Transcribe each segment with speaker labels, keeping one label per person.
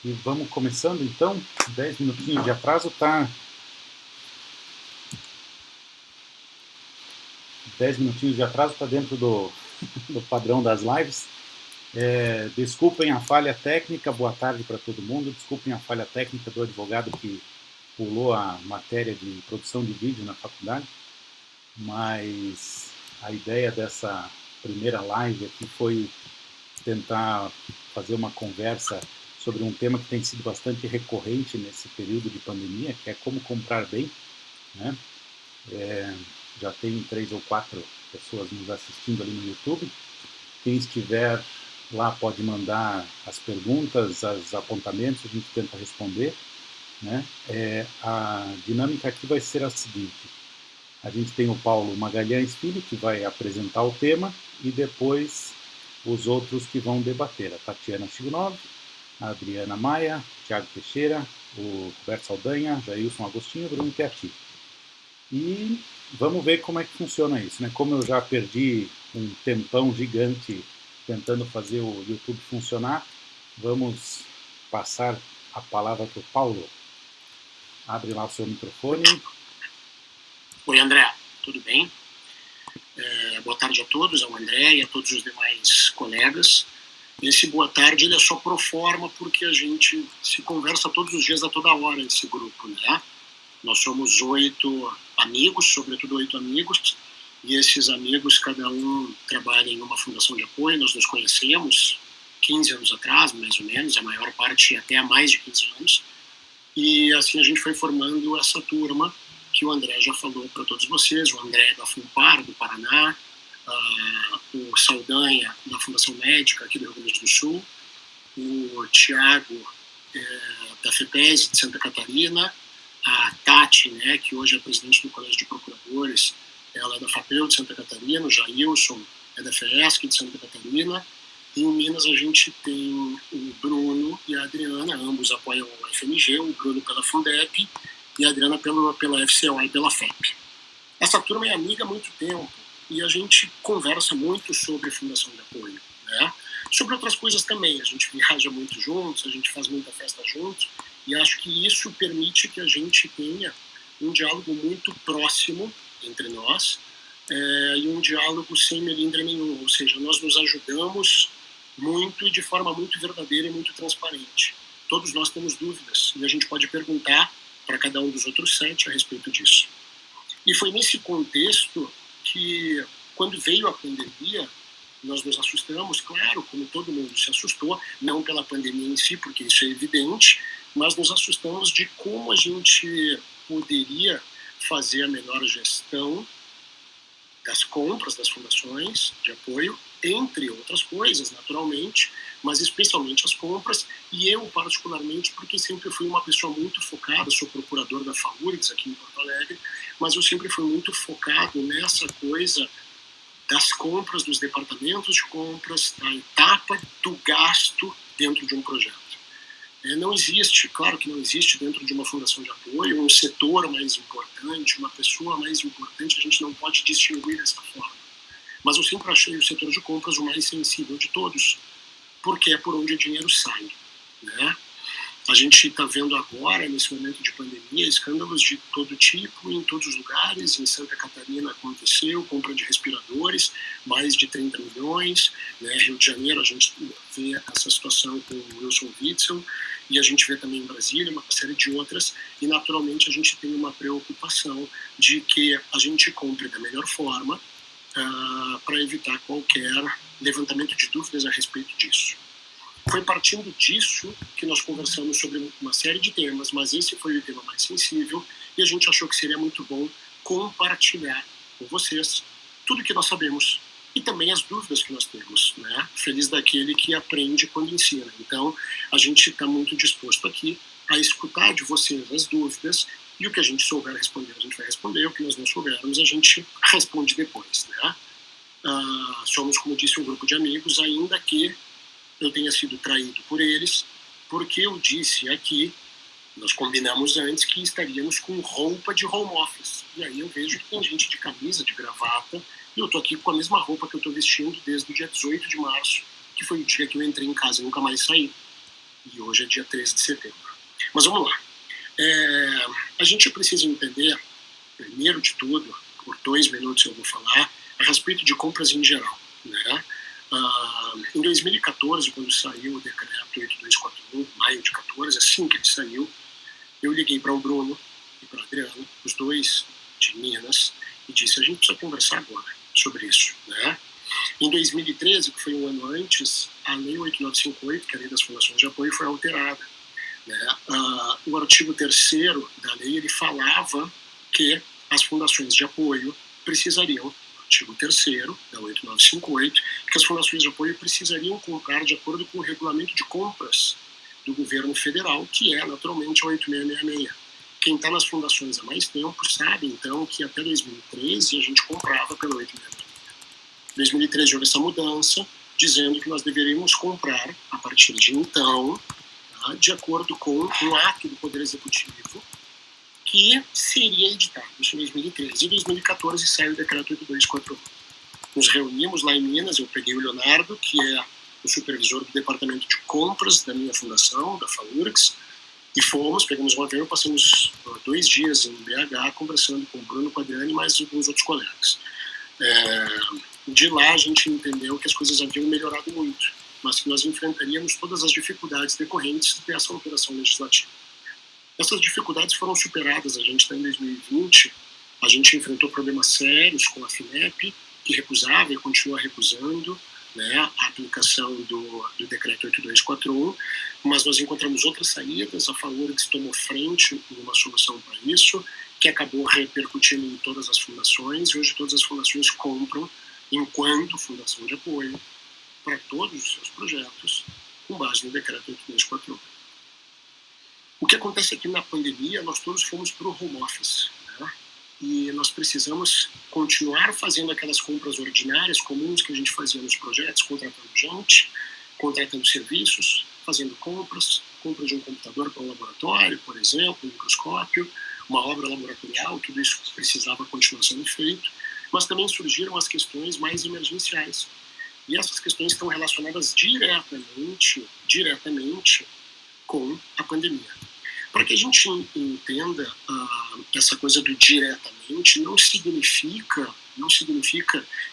Speaker 1: E vamos começando então, 10 minutinhos de atraso, tá? 10 minutinhos de atraso, tá dentro do padrão das lives. Desculpem a falha técnica, boa tarde para todo mundo. Desculpem a falha técnica do advogado que pulou a matéria de produção de vídeo na faculdade, mas a ideia dessa primeira live aqui foi tentar fazer uma conversa sobre um tema que tem sido bastante recorrente nesse período de pandemia, que é como comprar bem, né? Já tem 3 ou 4 pessoas nos assistindo ali no YouTube. Quem estiver lá pode mandar as perguntas, os apontamentos, a gente tenta responder, né? A dinâmica aqui vai ser a seguinte: a gente tem o Paulo Magalhães Filho, que vai apresentar o tema, e depois os outros que vão debater: a Tatiana Chigunov, a Adriana Maia, Thiago Teixeira, o Roberto Saldanha, Jailson Agostinho, Bruno Teati. E vamos ver como é que funciona isso, né? Como eu já perdi um tempão gigante tentando fazer o YouTube funcionar, vamos passar a palavra para o Paulo. Abre lá o seu microfone.
Speaker 2: Oi, André, tudo bem? Boa tarde a todos, ao André e a todos os demais colegas. Esse boa tarde ele é só pro forma, porque a gente se conversa todos os dias, a toda hora, nesse grupo, né? Nós somos 8 amigos, sobretudo 8 amigos, e esses amigos, cada um trabalha em uma fundação de apoio. Nós nos conhecemos 15 anos atrás, mais ou menos, a maior parte até há mais de 15 anos, e assim a gente foi formando essa turma que o André já falou para todos vocês. O André da FUNPAR, do Paraná, o Saldanha, da Fundação Médica, aqui do Rio Grande do Sul, o Thiago, da FEPES, de Santa Catarina, a Tati, né, que hoje é presidente do Colégio de Procuradores, ela é da FAPEU, de Santa Catarina, o Jailson é da FESC, de Santa Catarina, e em Minas a gente tem o Bruno e a Adriana, ambos apoiam o FMG, o Bruno pela Fundep e a Adriana pela FCO e pela FEP. Essa turma é amiga há muito tempo e a gente conversa muito sobre fundação de apoio, né? Sobre outras coisas também, a gente viaja muito juntos, a gente faz muita festa juntos, e acho que isso permite que a gente tenha um diálogo muito próximo entre nós, e um diálogo sem melindre nenhum, ou seja, nós nos ajudamos muito e de forma muito verdadeira e muito transparente. Todos nós temos dúvidas e a gente pode perguntar para cada um dos outros 7 a respeito disso. E foi nesse contexto que, quando veio a pandemia, nós nos assustamos, claro, como todo mundo se assustou, não pela pandemia em si, porque isso é evidente, mas nos assustamos de como a gente poderia fazer a melhor gestão das compras das fundações de apoio, entre outras coisas, naturalmente, mas especialmente as compras, e eu particularmente, porque sempre fui uma pessoa muito focada, sou procurador da FAURGS aqui em Porto Alegre, mas eu sempre fui muito focado nessa coisa das compras, dos departamentos de compras, da etapa do gasto dentro de um projeto. Não existe, claro que não existe dentro de uma fundação de apoio um setor mais importante, uma pessoa mais importante, a gente não pode distinguir dessa forma. Mas eu sempre achei o setor de compras o mais sensível de todos, porque é por onde o dinheiro sai, né? A gente está vendo agora, nesse momento de pandemia, escândalos de todo tipo, em todos os lugares. Em Santa Catarina aconteceu, compra de respiradores, mais de 30 milhões. Né? Rio de Janeiro, a gente vê essa situação com o Wilson Witzel, e a gente vê também em Brasília, uma série de outras, e naturalmente a gente tem uma preocupação de que a gente compre da melhor forma para evitar qualquer levantamento de dúvidas a respeito disso. Foi partindo disso que nós conversamos sobre uma série de temas, mas esse foi o tema mais sensível e a gente achou que seria muito bom compartilhar com vocês tudo que nós sabemos e também as dúvidas que nós temos, né? Feliz daquele que aprende quando ensina. Então, a gente está muito disposto aqui a escutar de vocês as dúvidas e o que a gente souber responder, a gente vai responder, o que nós não soubermos, a gente responde depois, né? Somos, como disse, um grupo de amigos, ainda que eu tenha sido traído por eles, porque eu disse aqui Nós combinamos antes que estaríamos com roupa de home office. E aí eu vejo que tem gente de camisa, de gravata, e eu estou aqui com a mesma roupa que eu estou vestindo desde o dia 18 de março, que foi o dia que eu entrei em casa e nunca mais saí. E hoje é dia 13 de setembro. Mas vamos lá. A gente precisa entender, primeiro de tudo, por 2 minutos eu vou falar, a respeito de compras em geral, né? Em 2014, quando saiu o decreto 8241, maio de 14, assim que ele saiu, eu liguei para o Bruno e para o Adriano, os dois de Minas, e disse: a gente precisa conversar agora sobre isso, né? Em 2013, que foi um ano antes, a Lei 8958, que é a Lei das Fundações de Apoio, foi alterada, né? O artigo 3º da lei, ele falava que as fundações de apoio precisariam, artigo 3º da 8958, que as fundações de apoio precisariam comprar de acordo com o regulamento de compras do governo federal, que é naturalmente a 8666. Quem está nas fundações há mais tempo sabe, então, que até 2013 a gente comprava pela 8666. Em 2013 houve essa mudança, dizendo que nós deveríamos comprar, a partir de então, tá, de acordo com um ato do Poder Executivo, que seria editado, isso em 2013. Em 2014 saiu o decreto 8241. Nos reunimos lá em Minas, eu peguei o Leonardo, que é o supervisor do departamento de compras da minha fundação, da FAURGS, e pegamos um avião, passamos 2 dias em BH conversando com o Bruno, com o Adriano e mais alguns outros colegas. De lá a gente entendeu que as coisas haviam melhorado muito, mas que nós enfrentaríamos todas as dificuldades decorrentes dessa alteração legislativa. Essas dificuldades foram superadas. A gente está em 2020, a gente enfrentou problemas sérios com a FINEP, que recusava e continua recusando, né, a aplicação do decreto 8241, mas nós encontramos outras saídas. A FAURGS tomou frente em uma solução para isso, que acabou repercutindo em todas as fundações, e hoje todas as fundações compram, enquanto fundação de apoio, para todos os seus projetos, com base no decreto 8241. O que acontece é que na pandemia nós todos fomos para o home office, né? E nós precisamos continuar fazendo aquelas compras ordinárias, comuns que a gente fazia nos projetos, contratando gente, contratando serviços, fazendo compras, compra de um computador para um laboratório, por exemplo, um microscópio, uma obra laboratorial, tudo isso precisava continuar sendo feito, mas também surgiram as questões mais emergenciais. E essas questões estão relacionadas diretamente com a pandemia. Para que a gente entenda essa coisa do diretamente, não significa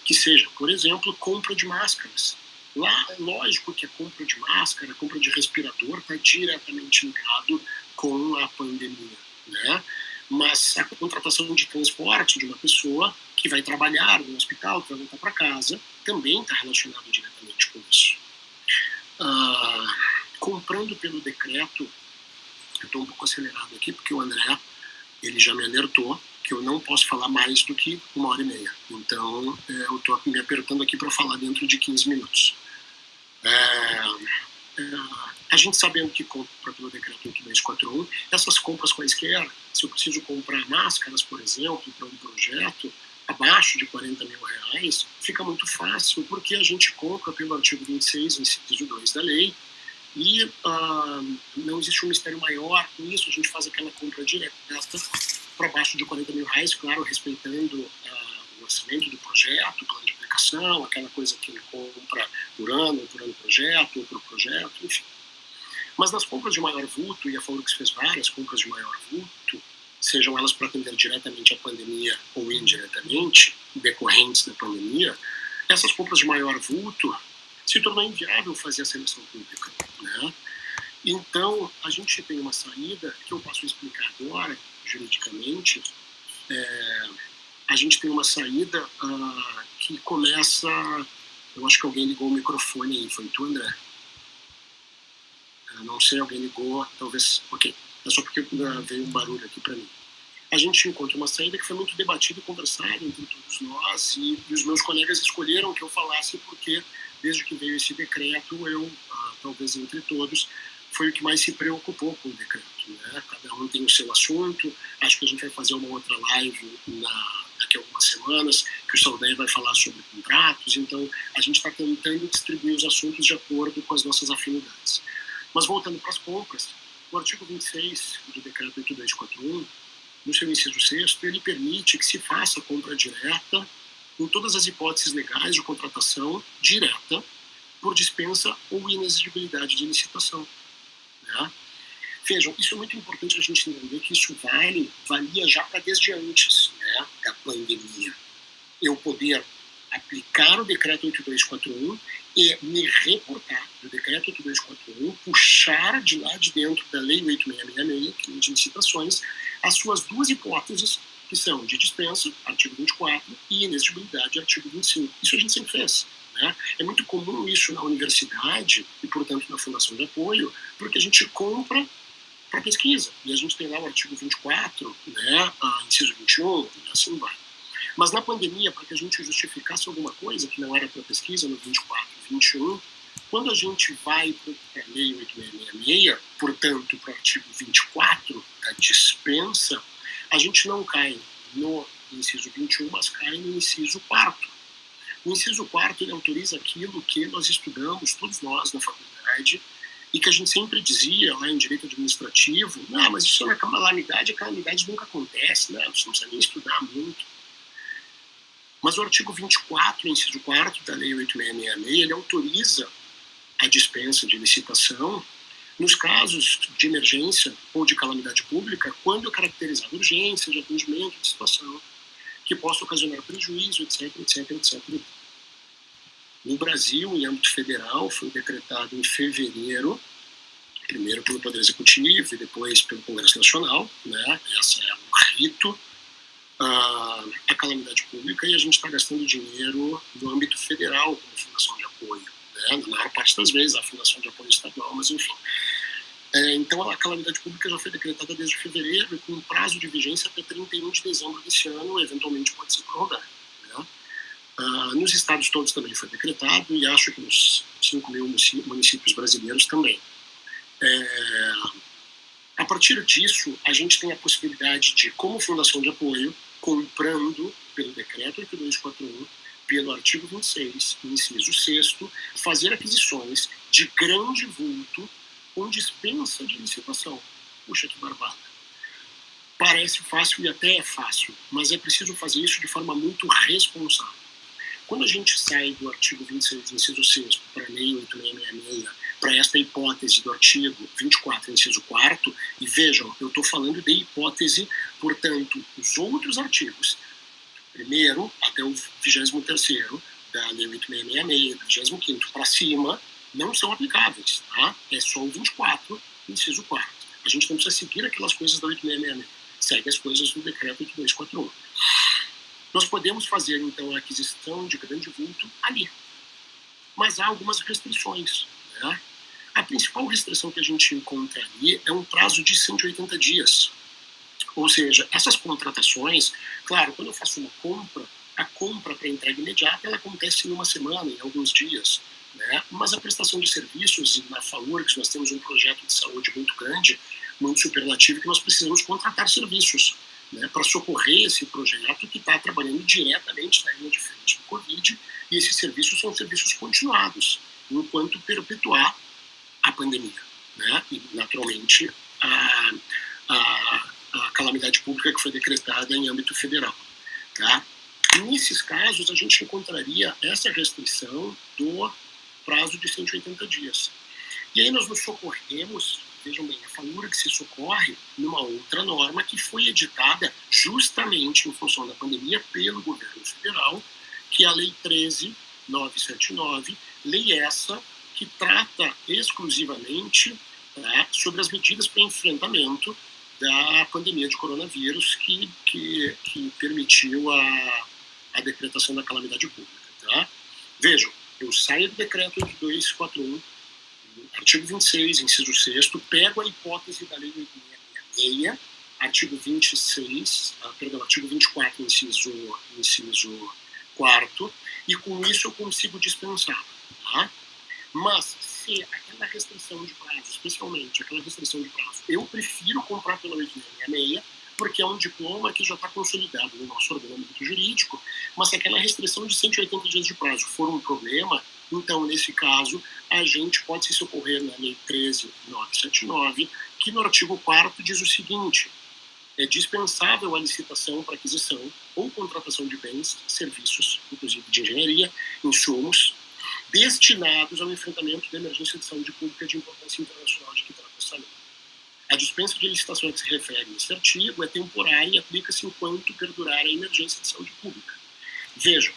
Speaker 2: que seja, por exemplo, compra de máscaras. Lá, lógico que a compra de máscara, a compra de respirador está diretamente ligado com a pandemia, né? Mas a contratação de transporte de uma pessoa que vai trabalhar no hospital, que vai voltar para casa, também está relacionado diretamente com isso. Comprando pelo decreto, eu estou um pouco acelerado aqui, porque o André, ele já me alertou que eu não posso falar mais do que 1h30. Então, eu estou me apertando aqui para falar dentro de 15 minutos. A gente sabendo que compra pelo decreto 8241, essas compras quaisquer, se eu preciso comprar máscaras, por exemplo, para um projeto abaixo de R$40 mil, fica muito fácil, porque a gente compra pelo artigo 26, inciso 2 da lei, e não existe um mistério maior com isso. A gente faz aquela compra direta para baixo de R$40 mil, claro, respeitando o orçamento do projeto, o plano de aplicação, aquela coisa que ele compra por ano projeto, ou por projeto, enfim. Mas nas compras de maior vulto, e a FAURGS fez várias compras de maior vulto, sejam elas para atender diretamente a pandemia ou indiretamente, decorrentes da pandemia, essas compras de maior vulto se tornou inviável fazer a seleção pública, né? Então, a gente tem uma saída que eu posso explicar agora, juridicamente. A gente tem uma saída que começa... Eu acho que alguém ligou o microfone aí, foi tu, André? Não sei, alguém ligou, talvez... Ok, é só porque veio um barulho aqui para mim. A gente encontra uma saída que foi muito debatida e conversada entre todos nós, e os meus colegas escolheram que eu falasse porque, desde que veio esse decreto, eu, talvez entre todos, foi o que mais se preocupou com o decreto, né? Cada um tem o seu assunto. Acho que a gente vai fazer uma outra live daqui a algumas semanas, que o Saldanha vai falar sobre contratos. Então, a gente está tentando distribuir os assuntos de acordo com as nossas afinidades. Mas voltando para as compras, o artigo 26 do decreto 8241, no seu inciso 6º, ele permite que se faça compra direta em todas as hipóteses legais de contratação direta por dispensa ou inexigibilidade de licitação. Né? Vejam, isso é muito importante a gente entender que isso valia já para desde antes, né, da pandemia. Eu poder aplicar o decreto 8241 e me reportar do decreto 8241, puxar de lá de dentro da lei 8666, que é de licitações, as suas duas hipóteses, que são de dispensa, artigo 24, e inexigibilidade, artigo 25. Isso a gente sempre fez. Né? É muito comum isso na universidade e, portanto, na fundação de apoio, porque a gente compra para pesquisa. E a gente tem lá o artigo 24, né, inciso 21, e assim vai. Mas na pandemia, para que a gente justificasse alguma coisa que não era para pesquisa, no 24 e 21, quando a gente vai para a lei 8666, portanto, para o artigo 24 da dispensa, a gente não cai no inciso 21, mas cai no inciso 4º. O inciso 4º, ele autoriza aquilo que nós estudamos, todos nós na faculdade, e que a gente sempre dizia lá em direito administrativo, não, mas isso não é calamidade, a calamidade nunca acontece, né? Você não precisa nem estudar muito. Mas o artigo 24, inciso 4º da lei 8666, ele autoriza a dispensa de licitação nos casos de emergência ou de calamidade pública, quando caracterizar urgência de atendimento de situação que possa ocasionar prejuízo, etc, etc, etc. No Brasil, em âmbito federal, foi decretado em fevereiro, primeiro pelo Poder Executivo e depois pelo Congresso Nacional, né? Esse é o rito, a calamidade pública, e a gente está gastando dinheiro no âmbito federal como fundação de apoio, né? Na maior parte das vezes a fundação de apoio estadual, mas enfim. Então a calamidade pública já foi decretada desde fevereiro e com prazo de vigência até 31 de dezembro desse ano, eventualmente pode ser prorrogado. Né? Nos estados todos também foi decretado e acho que nos 5 mil municípios brasileiros também. A partir disso, a gente tem a possibilidade de, como fundação de apoio, comprando pelo decreto 8241, pelo artigo 26, inciso 6º, fazer aquisições de grande vulto com dispensa de licitação. Puxa, que barbada. Parece fácil e até é fácil, mas é preciso fazer isso de forma muito responsável. Quando a gente sai do artigo 26, inciso 6º, para a lei 8666, para esta hipótese do artigo 24, inciso 4º, e vejam, eu estou falando de hipótese, portanto, os outros artigos, primeiro até o 23º da lei 8666, do 25º para cima, não são aplicáveis, tá? É só o 24, inciso 4º. A gente não precisa seguir aquelas coisas da 8666, segue as coisas do decreto 8241. Nós podemos fazer, então, a aquisição de grande vulto ali, mas há algumas restrições, né? A principal restrição que a gente encontra ali é um prazo de 180 dias. Ou seja, essas contratações, claro, quando eu faço uma compra, a compra para entrega imediata, ela acontece em uma semana, em alguns dias, né? Mas a prestação de serviços, e na FAURGS nós temos um projeto de saúde muito grande, muito superlativo, que nós precisamos contratar serviços, né, para socorrer esse projeto que está trabalhando diretamente na linha de frente do Covid, e esses serviços são serviços continuados, enquanto perpetuar a pandemia, né? E, naturalmente, a calamidade pública que foi decretada em âmbito federal. Tá? Nesses casos, a gente encontraria essa restrição do prazo de 180 dias. E aí nós nos socorremos, vejam bem, a FAURGS se socorre numa outra norma que foi editada justamente em função da pandemia pelo governo federal, que é a Lei 13.979, lei essa que trata exclusivamente, né, sobre as medidas para enfrentamento da pandemia de coronavírus que permitiu a decretação da calamidade pública. Tá? Vejam, eu saio do decreto 8241, artigo 26, inciso 6º, pego a hipótese da lei 8666, artigo 26, artigo 24, inciso 4º, e com isso eu consigo dispensar. Tá? Mas, se aquela restrição de prazo, especialmente aquela restrição de prazo, eu prefiro comprar pela 8666, porque é um diploma que já está consolidado no nosso ordenamento jurídico, mas se aquela restrição de 180 dias de prazo for um problema, então, nesse caso, a gente pode se socorrer na Lei 13.979, que no artigo 4º diz o seguinte: é dispensável a licitação para aquisição ou contratação de bens, serviços, inclusive de engenharia, insumos, destinados ao enfrentamento da emergência de saúde pública de importância internacional de que trata essa lei. A dispensa de licitação a que se refere esse artigo é temporária e aplica-se enquanto perdurar a emergência de saúde pública. Vejam,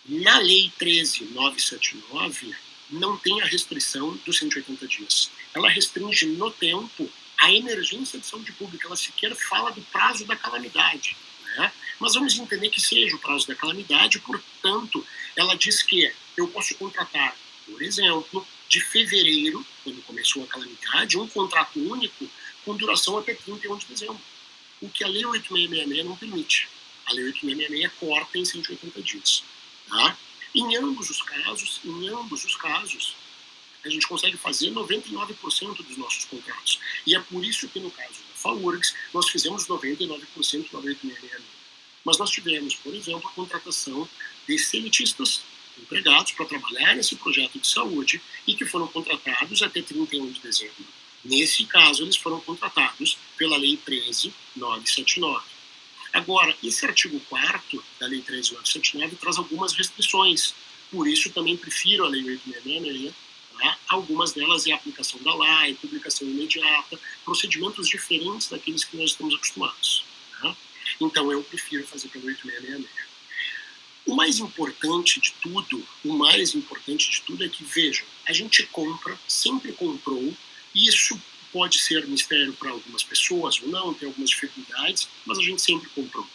Speaker 2: na Lei 13.979 não tem a restrição dos 180 dias. Ela restringe no tempo a emergência de saúde pública, ela sequer fala do prazo da calamidade, né? Mas vamos entender que seja o prazo da calamidade, portanto, ela diz que eu posso contratar, por exemplo, de fevereiro, quando começou a calamidade, um contrato único com duração até 31 de dezembro, o que a Lei 8666 não permite. A Lei 8666 corta em 180 dias. Tá? Em ambos os casos, a gente consegue fazer 99% dos nossos contratos. E é por isso que no caso da FAURGS, nós fizemos 99% da Lei 8666. Mas nós tivemos, por exemplo, a contratação de seletistas empregados para trabalhar nesse projeto de saúde e que foram contratados até 31 de dezembro. Nesse caso, eles foram contratados pela Lei 13.979. Agora, esse artigo 4º da Lei 13.979 traz algumas restrições. Por isso, também prefiro a Lei 8666. Tá? Algumas delas é a aplicação da LAI, publicação imediata, procedimentos diferentes daqueles que nós estamos acostumados. Tá? Então, eu prefiro fazer pela 8666. O mais importante de tudo é que, vejam, a gente compra, sempre comprou, e isso pode ser mistério para algumas pessoas ou não, tem algumas dificuldades, mas a gente sempre comprou.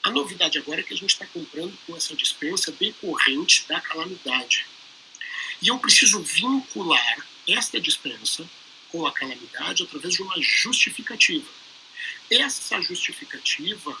Speaker 2: A novidade agora é que a gente está comprando com essa dispensa decorrente da calamidade. E eu preciso vincular esta dispensa com a calamidade através de uma justificativa. Essa justificativa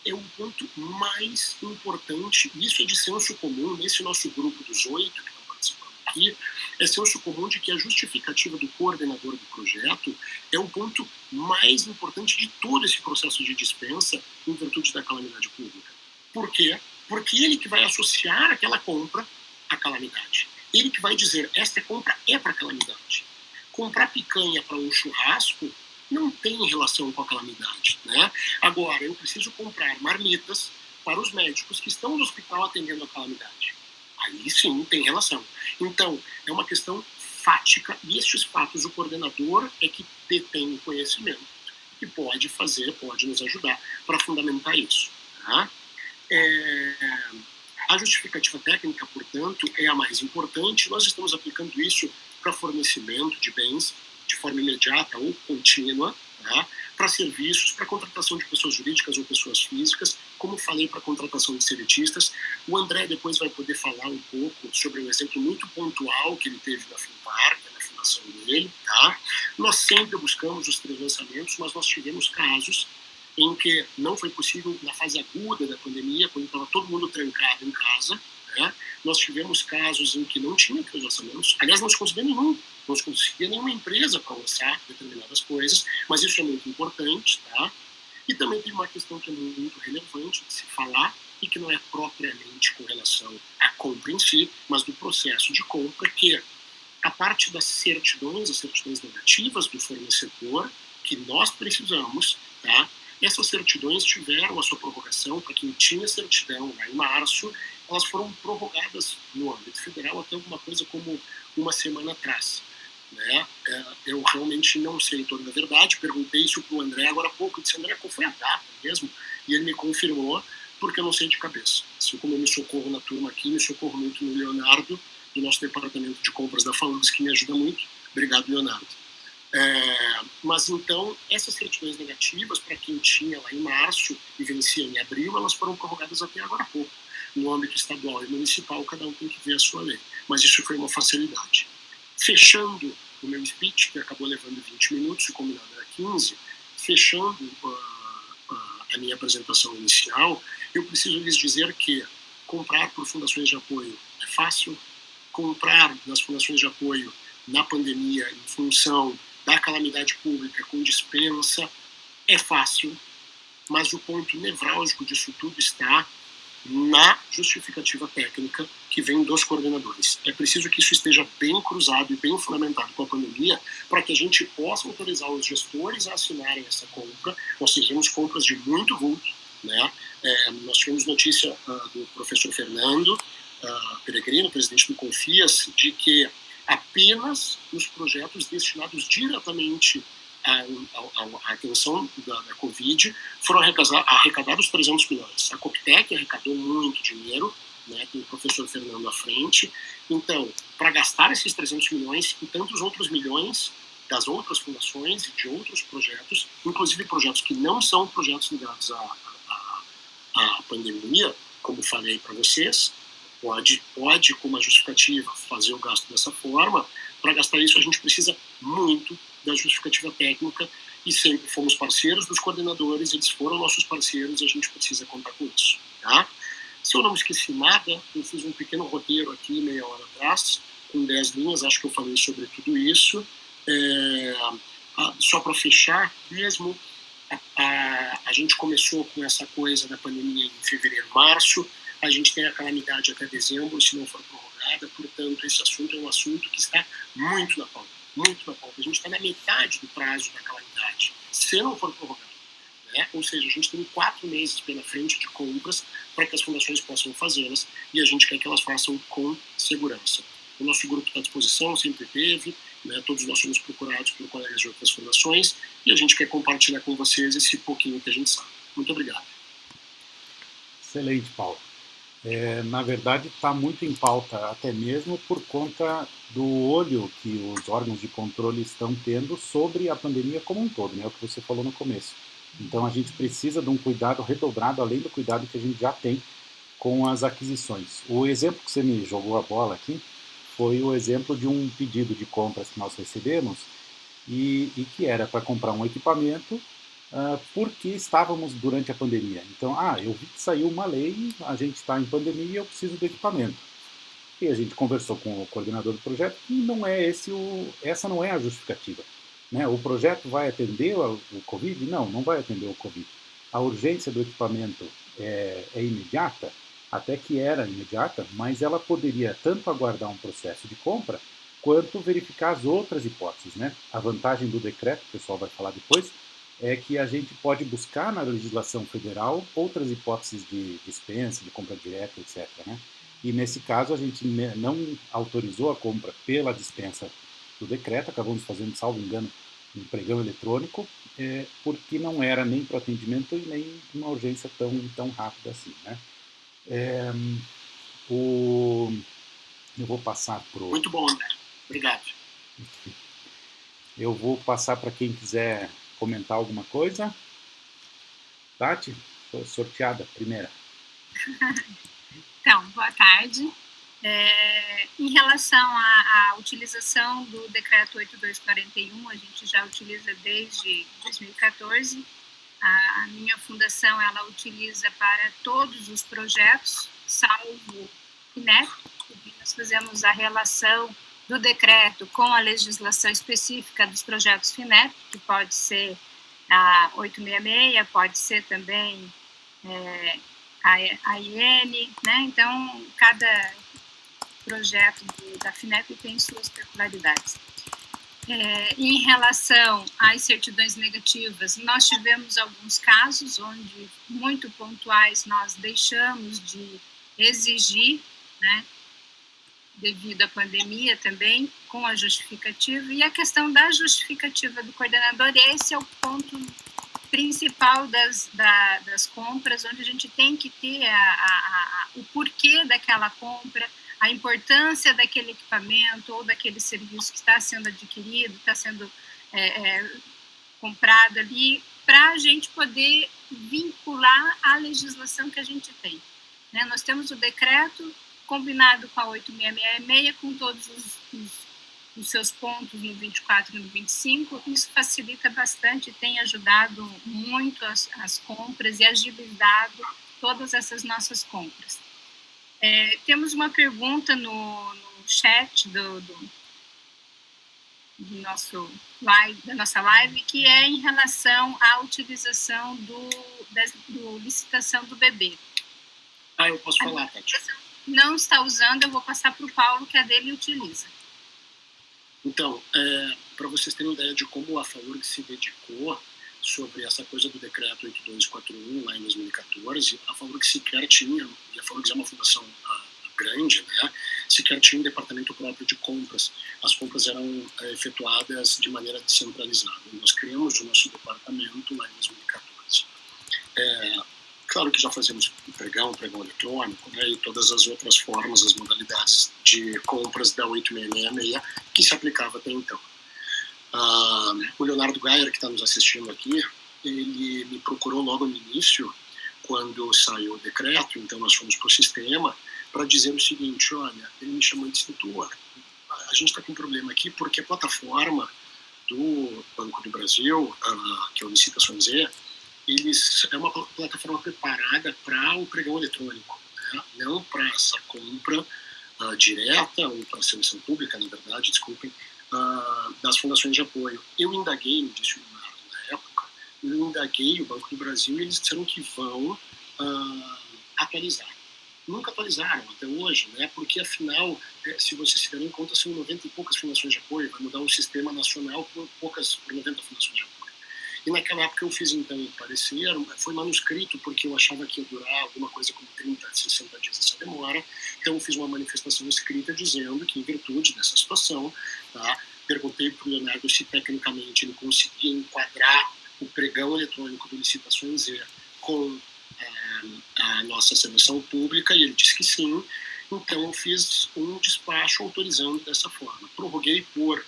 Speaker 2: é o ponto mais importante, isso é de senso comum, nesse nosso grupo dos 8 que estão participando aqui, é senso comum de que a justificativa do coordenador do projeto é o ponto mais importante de todo esse processo de dispensa em virtude da calamidade pública. Por quê? Porque ele que vai associar aquela compra à calamidade. Ele que vai dizer, esta compra é para calamidade. Comprar picanha para um churrasco não tem relação com a calamidade, né? Agora, eu preciso comprar marmitas para os médicos que estão no hospital atendendo a calamidade. Aí sim tem relação. Então, é uma questão fática, e estes fatos o coordenador é que detém o conhecimento, que pode nos ajudar para fundamentar isso. Tá? A justificativa técnica, portanto, é a mais importante. Nós estamos aplicando isso para fornecimento de bens de forma imediata ou contínua, tá? Para serviços, para contratação de pessoas jurídicas ou pessoas físicas, como falei, para contratação de seletistas. O André depois vai poder falar um pouco sobre um exemplo muito pontual que ele teve na Finpar, que é na fundação dele. Tá? Nós sempre buscamos os 3 lançamentos, mas nós tivemos casos em que não foi possível, na fase aguda da pandemia, quando estava todo mundo trancado em casa, né? Nós tivemos casos em que não tinha 3 lançamentos, aliás, não se conseguia nenhum, não se conseguia nenhuma empresa para lançar determinadas coisas, mas isso é muito importante, tá? E também tem uma questão que é muito relevante de se falar e que não é propriamente com relação à compra em si, mas do processo de compra, que a parte das certidões, as certidões negativas do fornecedor, que nós precisamos, tá? Essas certidões tiveram a sua prorrogação, para quem tinha certidão lá em março, elas foram prorrogadas no âmbito federal até alguma coisa como uma semana atrás. Né? Eu realmente não sei toda a verdade, perguntei isso para o André agora há pouco, eu disse, André, qual foi a data mesmo? E ele me confirmou, porque eu não sei de cabeça. Assim como eu me socorro na turma aqui, me socorro muito no Leonardo, do nosso departamento de compras da FAURGS, que me ajuda muito. Obrigado, Leonardo. Mas então, essas certidões negativas, para quem tinha lá em março e vencia em abril, elas foram prorrogadas até agora há pouco. No âmbito estadual e municipal, cada um tem que ver a sua lei. Mas isso foi uma facilidade. Fechando o meu speech, que acabou levando 20 minutos, o combinado era 15, fechando a minha apresentação inicial, eu preciso lhes dizer que comprar por fundações de apoio é fácil, comprar nas fundações de apoio na pandemia, em função da calamidade pública com dispensa, é fácil, mas o ponto nevrálgico disso tudo está na justificativa técnica que vem dos coordenadores. É preciso que isso esteja bem cruzado e bem fundamentado com a pandemia para que a gente possa autorizar os gestores a assinarem essa compra. Nós fizemos compras de muito vulto, né? Nós tivemos notícia do professor Fernando Peregrino, presidente do Confias, de que apenas os projetos destinados diretamente à atenção da Covid foram arrecadados 300 milhões. A Coptec arrecadou muito dinheiro, né, com o professor Fernando à frente. Então, para gastar esses 300 milhões e tantos outros milhões das outras fundações e de outros projetos, inclusive projetos que não são projetos ligados à pandemia, como falei para vocês, pode, com uma justificativa, fazer o gasto dessa forma. Para gastar isso, a gente precisa muito da justificativa técnica e sempre fomos parceiros dos coordenadores, eles foram nossos parceiros e a gente precisa contar com isso. Tá? Se eu não me esqueci nada, eu fiz um pequeno roteiro aqui meia hora atrás, com 10 linhas, acho que eu falei sobre tudo isso. Só para fechar mesmo, a gente começou com essa coisa da pandemia em fevereiro, março, a gente tem a calamidade até dezembro, se não for prorrogada, portanto, esse assunto é um assunto que está muito na pauta, muito na pauta. A gente está na metade do prazo da calamidade, se não for prorrogada, né? Ou seja, a gente tem 4 meses pela frente de compras para que as fundações possam fazê-las e a gente quer que elas façam com segurança. O nosso grupo está à disposição, sempre teve, né? Todos nós somos procurados por colegas de outras fundações e a gente quer compartilhar com vocês esse pouquinho que a gente sabe. Muito obrigado.
Speaker 1: Excelente, Paulo. Na verdade, está muito em pauta, até mesmo por conta do olho que os órgãos de controle estão tendo sobre a pandemia como um todo, né? É o que você falou no começo. Então, a gente precisa de um cuidado redobrado, além do cuidado que a gente já tem com as aquisições. O exemplo que você me jogou a bola aqui foi o exemplo de um pedido de compras que nós recebemos e que era para comprar um equipamento porque estávamos durante a pandemia. Então, eu vi que saiu uma lei, a gente está em pandemia e eu preciso do equipamento. E a gente conversou com o coordenador do projeto e não é essa não é a justificativa. Né? O projeto vai atender o Covid? Não vai atender o Covid. A urgência do equipamento é imediata, até que era imediata, mas ela poderia tanto aguardar um processo de compra, quanto verificar as outras hipóteses. Né? A vantagem do decreto, o pessoal vai falar depois, é que a gente pode buscar na legislação federal outras hipóteses de dispensa, de compra direta, etc. Né? E nesse caso a gente não autorizou a compra pela dispensa do decreto, acabamos fazendo, salvo engano, um pregão eletrônico, porque não era nem para atendimento e nem uma urgência tão rápida assim. Né? Eu vou passar para o...
Speaker 2: Muito bom, André. Obrigado.
Speaker 1: Eu vou passar para quem quiser comentar alguma coisa. Tati, foi sorteada primeira.
Speaker 3: Então, boa tarde. Em relação à utilização do decreto 8241, a gente já utiliza desde 2014. A minha fundação, ela utiliza para todos os projetos, salvo o FINEP. Nós fazemos a relação do decreto com a legislação específica dos projetos FINEP, que pode ser a 866, pode ser também a IN, né? Então, cada projeto da FINEP tem suas peculiaridades. Em relação às certidões negativas, nós tivemos alguns casos onde, muito pontuais, nós deixamos de exigir, né, devido à pandemia também, com a justificativa. E a questão da justificativa do coordenador, esse é o ponto principal das compras, onde a gente tem que ter o porquê daquela compra, a importância daquele equipamento ou daquele serviço que está sendo adquirido, está sendo comprado ali, para a gente poder vincular a legislação que a gente tem. Né? Nós temos o decreto combinado com a 8666, com todos os seus pontos no 24 e no 25, isso facilita bastante, tem ajudado muito as compras e agilizado todas essas nossas compras. Temos uma pergunta no chat da nossa live, que é em relação à utilização do licitação do bebê.
Speaker 2: Eu posso falar, Tati.
Speaker 3: Não está usando, eu vou passar para o Paulo, que a dele utiliza.
Speaker 2: Então, para vocês terem ideia de como a FAURG se dedicou sobre essa coisa do decreto 8241, lá em 2014, a FAURG sequer tinha, e a FAURG é uma fundação grande, né, sequer tinha um departamento próprio de compras. As compras eram efetuadas de maneira descentralizada. Nós criamos o nosso departamento lá em 2014. Claro que já fazíamos pregão eletrônico, né, e todas as outras formas, as modalidades de compras da 8666 que se aplicava até então. O Leonardo Gayer, que está nos assistindo aqui, ele me procurou logo no início, quando saiu o decreto, então nós fomos para o sistema, para dizer o seguinte: olha, ele me chamou e disse, a gente está com um problema aqui porque a plataforma do Banco do Brasil, que é o Licitações Z, é uma plataforma preparada para o pregão eletrônico, né? Não para essa compra direta, ou para a seleção pública, na verdade, desculpem, das fundações de apoio. Eu indaguei, me disse o Leonardo na época, eu indaguei o Banco do Brasil e eles disseram que vão atualizar. Nunca atualizaram até hoje, né? Porque afinal, se vocês se derem conta, são 90 e poucas fundações de apoio, vai mudar o sistema nacional por 90 fundações de apoio. E naquela época eu fiz então um parecer, foi manuscrito porque eu achava que ia durar alguma coisa como 30, 60 dias essa demora, então eu fiz uma manifestação escrita dizendo que em virtude dessa situação, tá, perguntei para o Leonardo se tecnicamente ele conseguia enquadrar o pregão eletrônico do Licitações Z com a nossa seleção pública, e ele disse que sim. Então eu fiz um despacho autorizando dessa forma. Prorroguei por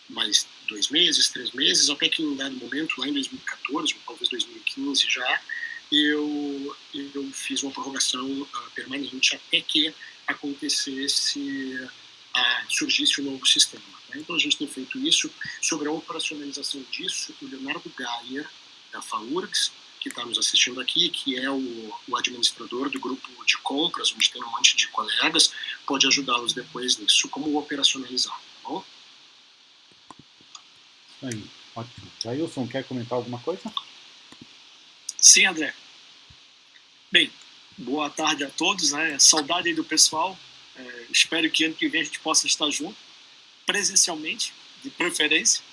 Speaker 2: mais 2 meses, 3 meses, até que em um dado momento, lá em 2014, ou talvez 2015 já, eu fiz uma prorrogação permanente até que surgisse um novo sistema. Né? Então a gente tem feito isso. Sobre a operacionalização disso, o Leonardo Gayer, da FAURGS, que está nos assistindo aqui, que é o administrador do grupo de compras, onde tem um monte de colegas, pode ajudá-los depois nisso, como operacionalizar, tá bom?
Speaker 1: Aí, ótimo. Jailson, quer comentar alguma coisa?
Speaker 4: Sim, André. Bem, boa tarde a todos, né? Saudade aí do pessoal. Espero que ano que vem a gente possa estar junto, presencialmente, de preferência.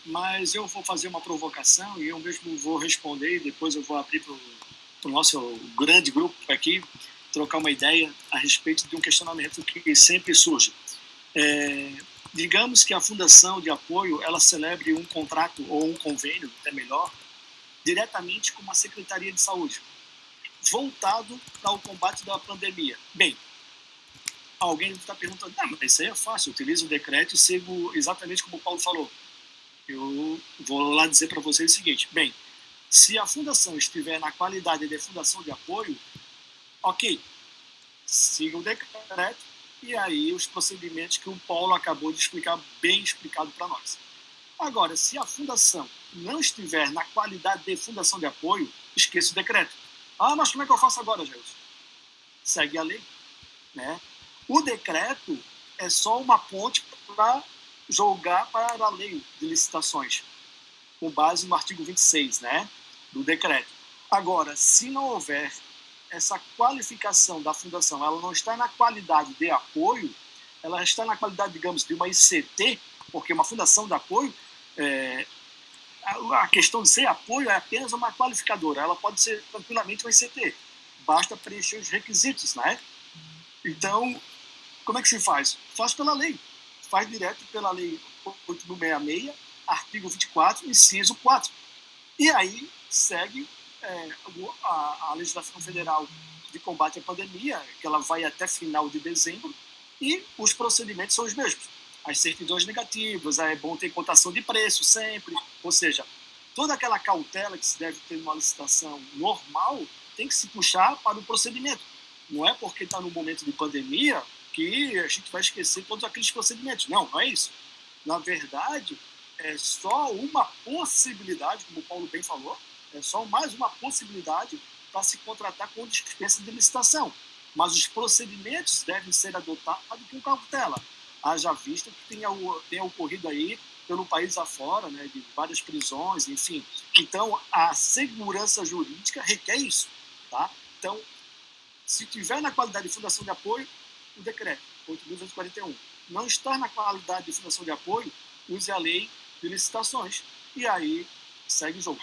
Speaker 4: Mas eu vou fazer uma provocação e eu mesmo vou responder, e depois eu vou abrir para o nosso grande grupo aqui, trocar uma ideia a respeito de um questionamento que sempre surge. Digamos que a Fundação de Apoio ela celebre um contrato ou um convênio, até melhor, diretamente com uma Secretaria de Saúde, voltado para o combate da pandemia. Bem, alguém está perguntando, mas isso aí é fácil, eu utilizo o decreto e sigo exatamente como o Paulo falou. Eu vou lá dizer para vocês o seguinte: bem, se a fundação estiver na qualidade de fundação de apoio, ok, siga o decreto e aí os procedimentos que o Paulo acabou de explicar, bem explicado para nós. Agora, se a fundação não estiver na qualidade de fundação de apoio, esqueça o decreto. Mas como é que eu faço agora, Gelson? Segue a lei, né? O decreto é só uma ponte para jogar para a lei de licitações, com base no artigo 26, né, do decreto. Agora, se não houver essa qualificação da fundação, ela não está na qualidade de apoio, ela está na qualidade, digamos, de uma ICT, porque uma fundação de apoio, a questão de ser apoio é apenas uma qualificadora, ela pode ser tranquilamente uma ICT, basta preencher os requisitos, né? Então, como é que se faz? Faz pela lei. Faz direto pela Lei 8.166, artigo 24, inciso 4. E aí segue a legislação federal de combate à pandemia, que ela vai até final de dezembro, e os procedimentos são os mesmos. As certidões negativas, é bom ter cotação de preço sempre, ou seja, toda aquela cautela que se deve ter numa licitação normal tem que se puxar para o procedimento. Não é porque está no momento de pandemia que a gente vai esquecer todos aqueles procedimentos. Não, não é isso. Na verdade, é só uma possibilidade, como o Paulo bem falou, é só mais uma possibilidade para se contratar com dispensa de licitação. Mas os procedimentos devem ser adotados com cautela. Haja vista que tenha ocorrido aí pelo país afora, né, de várias prisões, enfim. Então, a segurança jurídica requer isso. Tá? Então, Se tiver na qualidade de fundação de apoio, o decreto 8.241. Não está na qualidade de fundação de apoio, use a lei de licitações. E aí segue o jogo.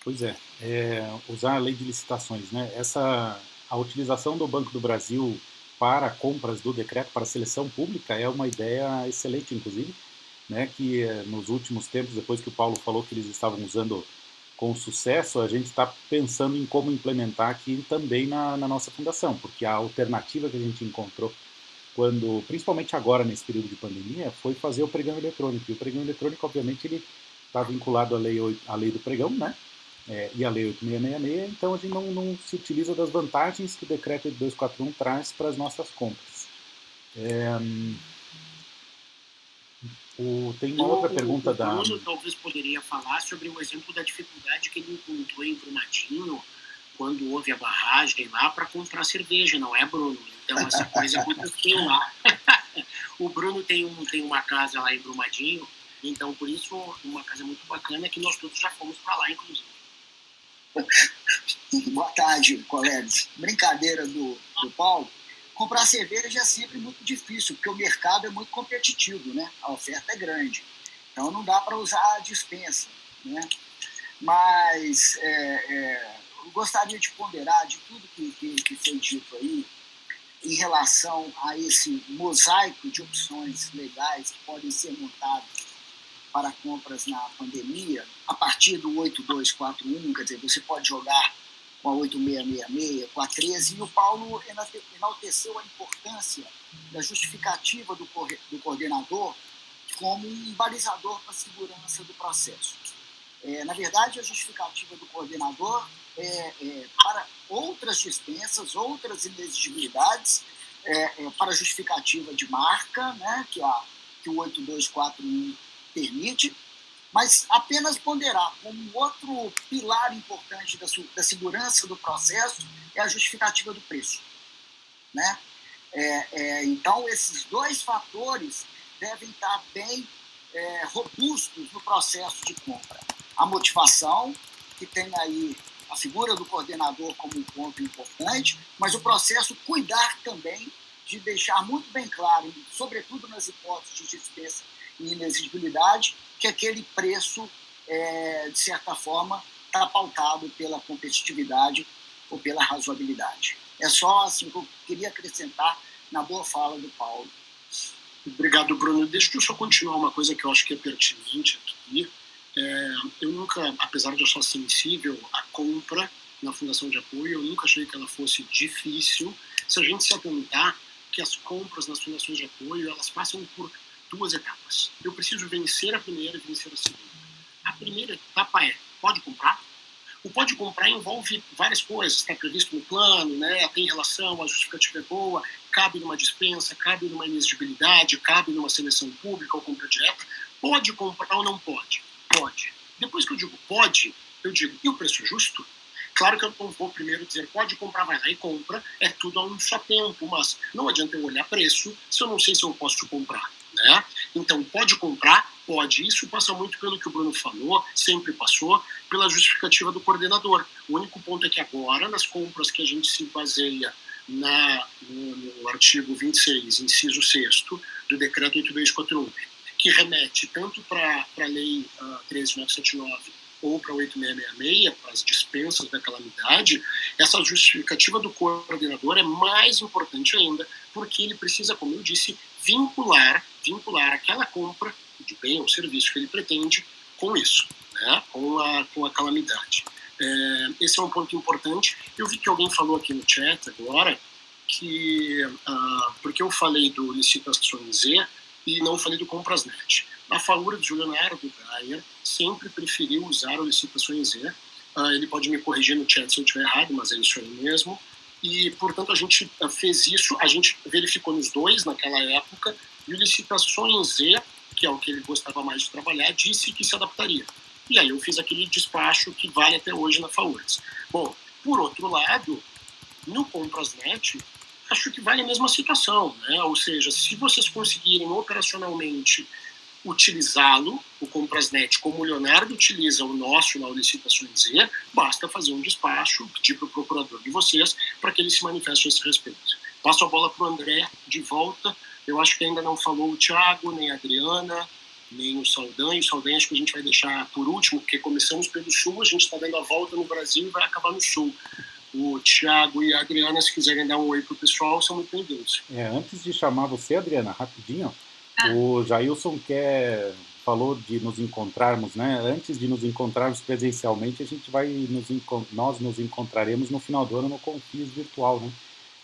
Speaker 1: Pois é, usar a lei de licitações, né? A utilização do Banco do Brasil para compras do decreto para seleção pública é uma ideia excelente, inclusive, né? Que nos últimos tempos, depois que o Paulo falou que eles estavam usando com sucesso, a gente está pensando em como implementar aqui também na nossa fundação, porque a alternativa que a gente encontrou principalmente agora nesse período de pandemia, foi fazer o pregão eletrônico. E o pregão eletrônico, obviamente, ele está vinculado à lei do pregão, né? E a lei 8666, então a gente não se utiliza das vantagens que o decreto 8241 traz para as nossas compras. Tem outra pergunta da...
Speaker 2: O Bruno talvez poderia falar sobre o exemplo da dificuldade que ele encontrou em Brumadinho quando houve a barragem lá para comprar cerveja, não é, Bruno? Então essa coisa aconteceu lá. O Bruno tem uma casa lá em Brumadinho, então por isso uma casa muito bacana que nós todos já fomos para lá, inclusive.
Speaker 5: Boa tarde, colegas. Brincadeira do Paulo. Comprar cerveja é sempre muito difícil, porque o mercado é muito competitivo, né? A oferta é grande. Então não dá para usar a dispensa, né? Mas eu gostaria de ponderar de tudo que foi dito aí em relação a esse mosaico de opções legais que podem ser montadas para compras na pandemia, a partir do 8241, quer dizer, você pode jogar com a 8666, com a 13, e o Paulo enalteceu a importância da justificativa do coordenador como um balizador para a segurança do processo. Na verdade, a justificativa do coordenador para outras dispensas, outras inexigibilidades, para a justificativa de marca, né, que o 8241 permite, mas apenas ponderar como outro pilar importante da segurança do processo é a justificativa do preço, né? Então, esses dois fatores devem estar bem robustos no processo de compra. A motivação, que tem aí a figura do coordenador como um ponto importante, mas o processo cuidar também de deixar muito bem claro, sobretudo nas hipóteses de dispensa e inexigibilidade, que aquele preço, de certa forma, está pautado pela competitividade ou pela razoabilidade. É só assim que eu queria acrescentar na boa fala do Paulo.
Speaker 2: Obrigado, Bruno. Deixa eu só continuar uma coisa que eu acho que é pertinente aqui. Eu nunca, apesar de eu ser sensível à compra na Fundação de Apoio, eu nunca achei que ela fosse difícil. Se a gente se atentar que as compras nas fundações de apoio, elas passam por duas etapas. Eu preciso vencer a primeira e vencer a segunda. A primeira etapa pode comprar? O pode comprar envolve várias coisas, está previsto no plano, né? Tem relação, a justificativa é boa, cabe numa dispensa, cabe numa inexigibilidade, cabe numa seleção pública ou compra direta. Pode comprar ou não pode? Pode. Depois que eu digo pode, eu digo, e o preço justo? Claro que eu não vou primeiro dizer pode comprar, vai lá e compra, é tudo a um só tempo, mas não adianta eu olhar preço se eu não sei se eu posso comprar, né? Então, pode comprar? Pode. Isso passa muito pelo que o Bruno falou, sempre passou, pela justificativa do coordenador. O único ponto é que agora, nas compras que a gente se baseia no artigo 26, inciso 6º, do decreto 8241, que remete tanto para a lei 13.979 ou para 8666, para as dispensas da calamidade, essa justificativa do coordenador é mais importante ainda, porque ele precisa, como eu disse, vincular aquela compra de bem ou serviço que ele pretende com isso, né? com a calamidade. Esse é um ponto importante. Eu vi que alguém falou aqui no chat agora que, porque eu falei do Licitações Z e não falei do Comprasnet. A figura de Leonardo Gaia sempre preferiu usar o Licitações Z. Ele pode me corrigir no chat se eu estiver errado, mas é isso aí mesmo. E, portanto, a gente fez isso, a gente verificou nos dois naquela época, e o Licitações Z, que é o que ele gostava mais de trabalhar, disse que se adaptaria. E aí eu fiz aquele despacho que vale até hoje na FAURGS. Bom, por outro lado, no Comprasnet, acho que vale a mesma situação, né? Ou seja, se vocês conseguirem operacionalmente utilizá-lo, o Comprasnet, como o Leonardo utiliza o nosso na Licitações Z, basta fazer um despacho, pedir para o procurador de vocês, para que ele se manifeste a esse respeito. Passo a bola para o André, de volta. Eu acho que ainda não falou o Thiago, nem a Adriana, nem o Saldanha. O Saldanha acho que a gente vai deixar por último, porque começamos pelo Sul, a gente está dando a volta no Brasil e vai acabar no Sul. O Thiago e a Adriana, se quiserem dar um oi para o pessoal, são muito bem-vindos.
Speaker 1: Antes de chamar você, Adriana, rapidinho, o Jailson falou de nos encontrarmos, né? Antes de nos encontrarmos presencialmente, nós nos encontraremos no final do ano no Confis Virtual, né?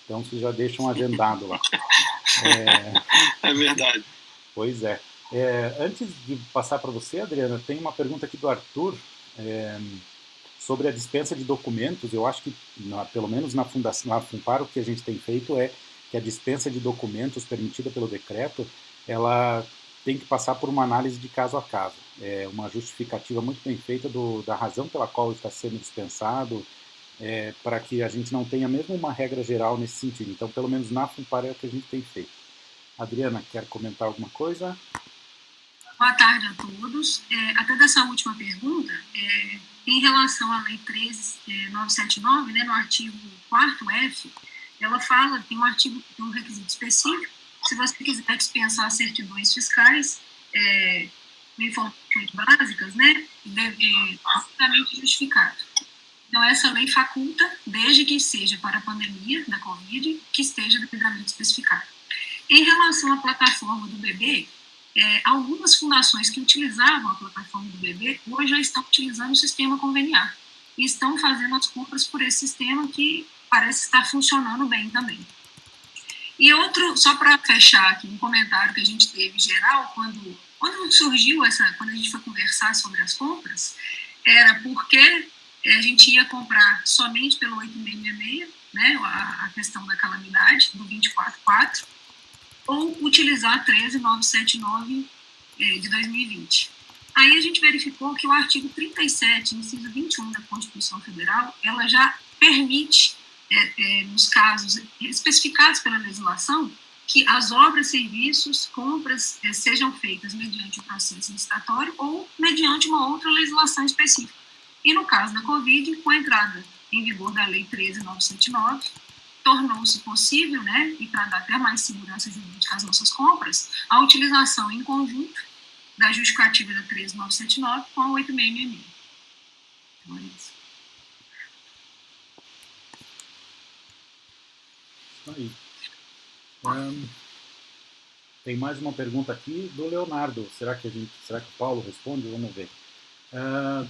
Speaker 1: Então, vocês já deixam agendado lá.
Speaker 4: É verdade.
Speaker 1: Pois é. Antes de passar para você, Adriana, tem uma pergunta aqui do Arthur sobre a dispensa de documentos. Eu acho que, pelo menos na Fundação, na Funpar, o que a gente tem feito é que a dispensa de documentos permitida pelo decreto, ela tem que passar por uma análise de caso a caso. É uma justificativa muito bem feita da razão pela qual está sendo dispensado, para que a gente não tenha mesmo uma regra geral nesse sentido. Então, pelo menos na Funpar é o que a gente tem feito. Adriana, quer comentar alguma coisa?
Speaker 6: Boa tarde a todos. Até dessa última pergunta, em relação à Lei 13.979, né, no artigo 4º F, ela fala, tem um requisito específico, se você quiser dispensar certidões fiscais, informações básicas, né, devidamente justificado. Então, essa lei faculta, desde que seja para a pandemia da Covid, que esteja devidamente especificado. Em relação à plataforma do bebê, algumas fundações que utilizavam a plataforma do bebê, hoje já estão utilizando o sistema conveniar. E estão fazendo as compras por esse sistema que parece estar funcionando bem também. E outro, só para fechar aqui, um comentário que a gente teve geral, quando surgiu quando a gente foi conversar sobre as compras, era porque a gente ia comprar somente pelo 8666, né, a questão da calamidade, do 244, ou utilizar a 13.979 de 2020. Aí a gente verificou que o artigo 37, inciso 21 da Constituição Federal, ela já permite, nos casos especificados pela legislação, que as obras, serviços, compras sejam feitas mediante o processo licitatório ou mediante uma outra legislação específica. E no caso da Covid, com a entrada em vigor da Lei 13.979, tornou-se possível, né, e para dar até mais segurança jurídica às nossas compras, a utilização em conjunto da justificativa da 13.979 com a 8666. Então é isso.
Speaker 1: Aí. Tem mais uma pergunta aqui do Leonardo. Será que o Paulo responde? Vamos ver.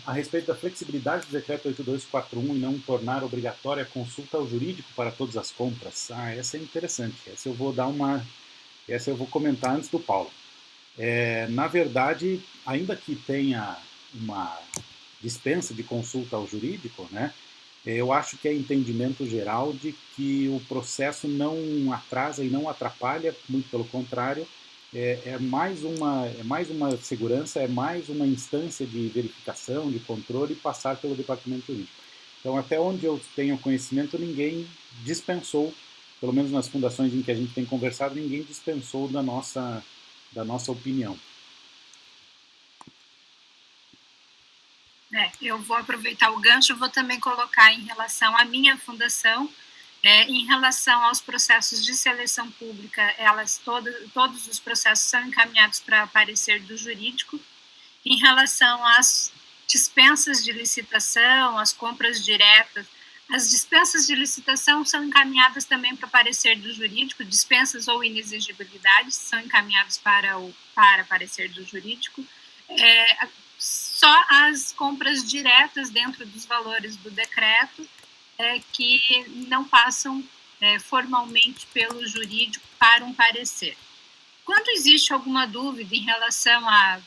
Speaker 1: A respeito da flexibilidade do decreto 8241 e não tornar obrigatória a consulta ao jurídico para todas as compras. Essa é interessante. Essa eu vou comentar antes do Paulo. Na verdade, ainda que tenha uma dispensa de consulta ao jurídico, né, eu acho que é entendimento geral de que o processo não atrasa e não atrapalha, muito pelo contrário, é mais uma segurança, é mais uma instância de verificação, de controle, passar pelo departamento jurídico. Então, até onde eu tenho conhecimento, ninguém dispensou, pelo menos nas fundações em que a gente tem conversado, ninguém dispensou da nossa opinião.
Speaker 3: Eu vou aproveitar o gancho, vou também colocar em relação à minha fundação, em relação aos processos de seleção pública, todos os processos são encaminhados para parecer do jurídico. Em relação às dispensas de licitação, às compras diretas, as dispensas de licitação são encaminhadas também para parecer do jurídico, dispensas ou inexigibilidades são encaminhados para parecer do jurídico. Só as compras diretas dentro dos valores do decreto que não passam formalmente pelo jurídico para um parecer. Quando existe alguma dúvida em relação a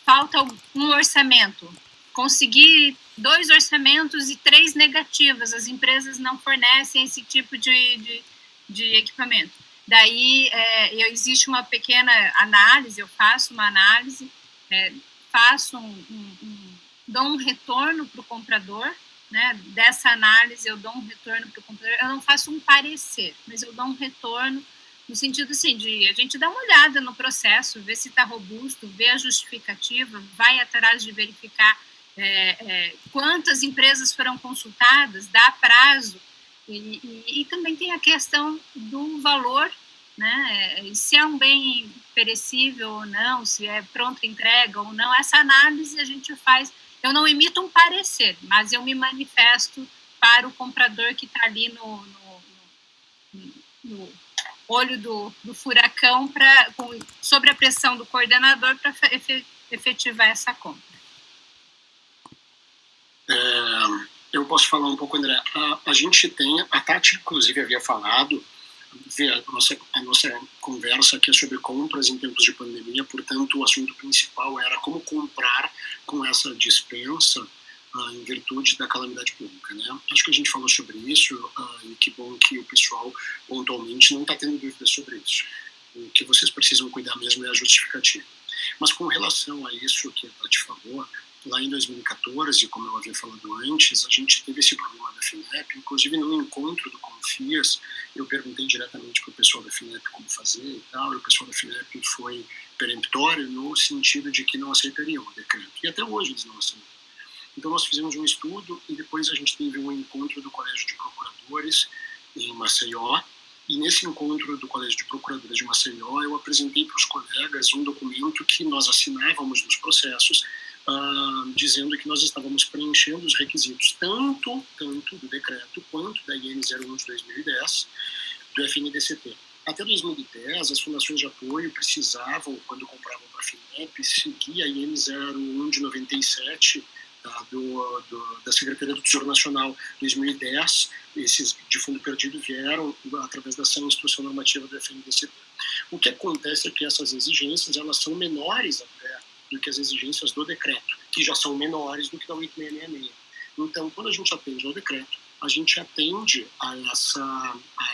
Speaker 3: falta um orçamento, conseguir 2 orçamentos e 3 negativas, as empresas não fornecem esse tipo de equipamento. Daí existe uma pequena análise, eu faço uma análise, dou um retorno para o comprador, né? Dessa análise eu dou um retorno para o comprador, eu não faço um parecer, mas eu dou um retorno no sentido assim, de a gente dar uma olhada no processo, ver se está robusto, ver a justificativa, vai atrás de verificar quantas empresas foram consultadas, dá prazo, e também tem a questão do valor, né? Se é um bem perecível ou não, se é pronta entrega ou não, essa análise a gente faz. Eu não emito um parecer, mas eu me manifesto para o comprador que está ali no olho do furacão, sobre a pressão do coordenador, para efetivar essa compra.
Speaker 2: Eu posso falar um pouco, André. A gente tem, a Tati, inclusive, havia falado, a nossa conversa aqui é sobre compras em tempos de pandemia, portanto, o assunto principal era como comprar com essa dispensa em virtude da calamidade pública, né? Acho que a gente falou sobre isso, e que bom que o pessoal pontualmente não está tendo dúvidas sobre isso. O que vocês precisam cuidar mesmo é a justificativa. Mas com relação a isso que a Tati falou, lá em 2014, como eu havia falado antes, a gente teve esse problema da FINEP, inclusive no encontro do Confias, eu perguntei diretamente para o pessoal da FINEP como fazer e tal, e o pessoal da FINEP foi peremptório no sentido de que não aceitariam o decreto, e até hoje eles não aceitam. Então nós fizemos um estudo e depois a gente teve um encontro do Colégio de Procuradores em Maceió, e nesse encontro do Colégio de Procuradores de Maceió eu apresentei para os colegas um documento que nós assinávamos nos processos, dizendo que nós estávamos preenchendo os requisitos tanto do decreto quanto da IN 01 de 2010 do FNDCT. Até 2010, as fundações de apoio precisavam, quando compravam para a FINEP, seguir a IN 01 de 97 da Secretaria do Tesouro Nacional. 2010, esses de fundo perdido vieram através dessa instrução normativa do FNDCT. O que acontece é que essas exigências elas são menores até do que as exigências do decreto, que já são menores do que da 8666. Então, quando a gente atende ao decreto, a gente atende a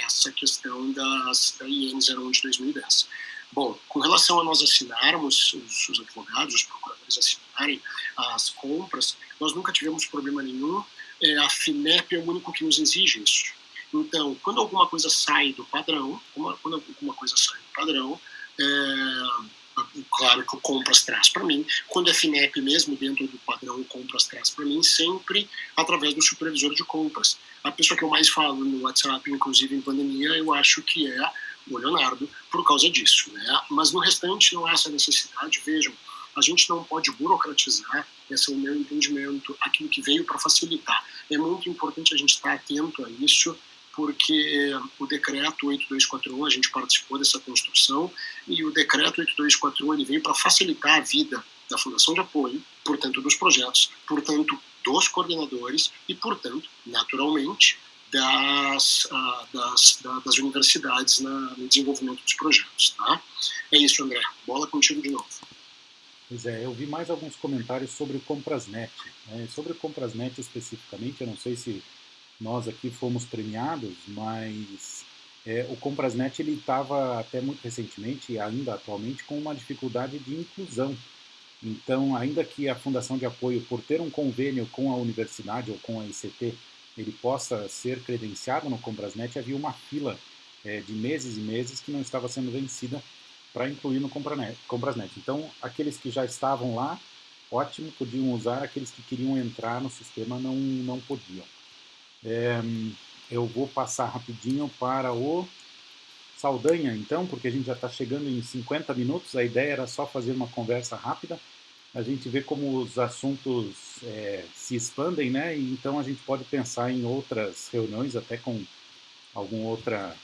Speaker 2: essa questão da IN 01 de 2010. Bom, com relação a nós assinarmos, os advogados, os procuradores assinarem as compras, nós nunca tivemos problema nenhum. A FINEP é o único que nos exige isso. Então, quando alguma coisa sai do padrão, claro que o Compras traz para mim, quando é FINEP mesmo, dentro do padrão o Compras traz para mim, sempre através do supervisor de compras. A pessoa que eu mais falo no WhatsApp, inclusive em pandemia, eu acho que é o Leonardo, por causa disso, né? Mas no restante não há essa necessidade. Vejam, a gente não pode burocratizar, esse é o meu entendimento, aquilo que veio para facilitar. É muito importante a gente estar atento a isso, porque o decreto 8241, a gente participou dessa construção, e o decreto 8241 ele veio para facilitar a vida da Fundação de Apoio, portanto dos projetos, portanto dos coordenadores e, portanto, naturalmente, das universidades no desenvolvimento dos projetos. Tá? É isso, André. Bola contigo de novo.
Speaker 1: Pois é, eu vi mais alguns comentários sobre o Comprasnet. Sobre o Comprasnet especificamente, eu não sei se nós aqui fomos premiados, mas o Comprasnet ele estava até muito recentemente e ainda atualmente com uma dificuldade de inclusão. Então, ainda que a Fundação de Apoio, por ter um convênio com a universidade ou com a ICT, ele possa ser credenciado no Comprasnet, havia uma fila de meses e meses que não estava sendo vencida para incluir no Comprasnet. Então, aqueles que já estavam lá, ótimo, podiam usar, aqueles que queriam entrar no sistema não podiam. Eu vou passar rapidinho para o Saldanha, então, porque a gente já está chegando em 50 minutos, a ideia era só fazer uma conversa rápida, a gente vê como os assuntos se expandem, né? E então a gente pode pensar em outras reuniões, até com alguma outra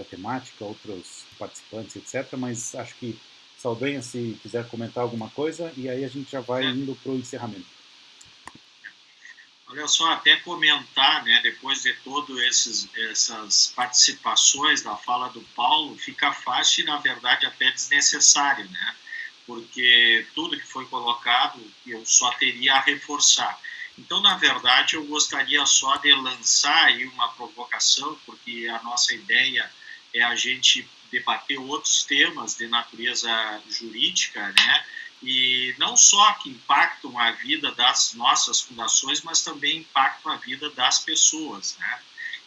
Speaker 1: temática, outros participantes, etc. Mas acho que Saldanha, se quiser comentar alguma coisa, e aí a gente já vai indo para o encerramento.
Speaker 7: Olha só, até comentar, né, depois de todas essas participações da fala do Paulo, fica fácil e, na verdade, até desnecessário, né? Porque tudo que foi colocado eu só teria a reforçar. Então, na verdade, eu gostaria só de lançar aí uma provocação, porque a nossa ideia é a gente debater outros temas de natureza jurídica, né? E não só que impactam a vida das nossas fundações, mas também impactam a vida das pessoas, né?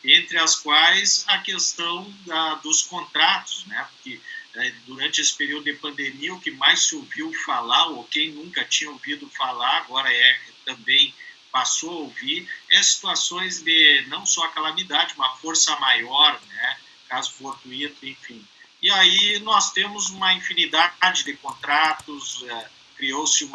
Speaker 7: entre as quais a questão dos contratos, né? Porque durante esse período de pandemia, o que mais se ouviu falar, ou quem nunca tinha ouvido falar, agora também passou a ouvir, situações de não só calamidade, uma força maior, né? Caso fortuito, enfim. E aí nós temos uma infinidade de contratos, criou-se um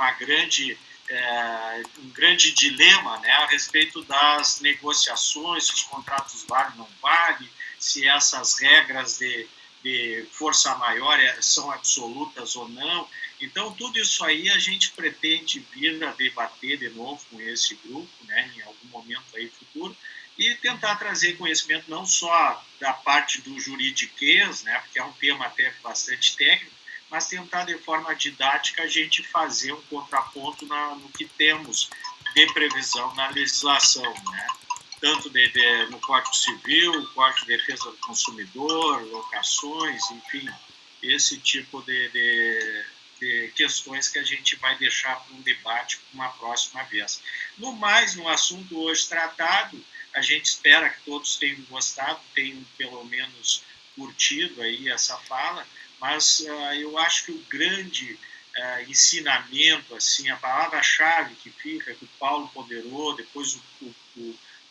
Speaker 7: grande dilema, né, a respeito das negociações, se os contratos valem ou não valem, se essas regras de força maior são absolutas ou não. Então, tudo isso aí a gente pretende vir a debater de novo com esse grupo, né, em algum momento aí futuro, e tentar trazer conhecimento não só da parte do juridiquês, né, porque é um tema até bastante técnico, mas tentar de forma didática a gente fazer um contraponto no que temos de previsão na legislação, né? Tanto no Código Civil, Código de Defesa do Consumidor, locações, enfim, esse tipo de questões que a gente vai deixar para um debate uma próxima vez. No mais, no assunto hoje tratado, a gente espera que todos tenham gostado, tenham pelo menos curtido aí essa fala, mas eu acho que o grande ensinamento, assim, a palavra-chave que fica, que o Paulo ponderou, depois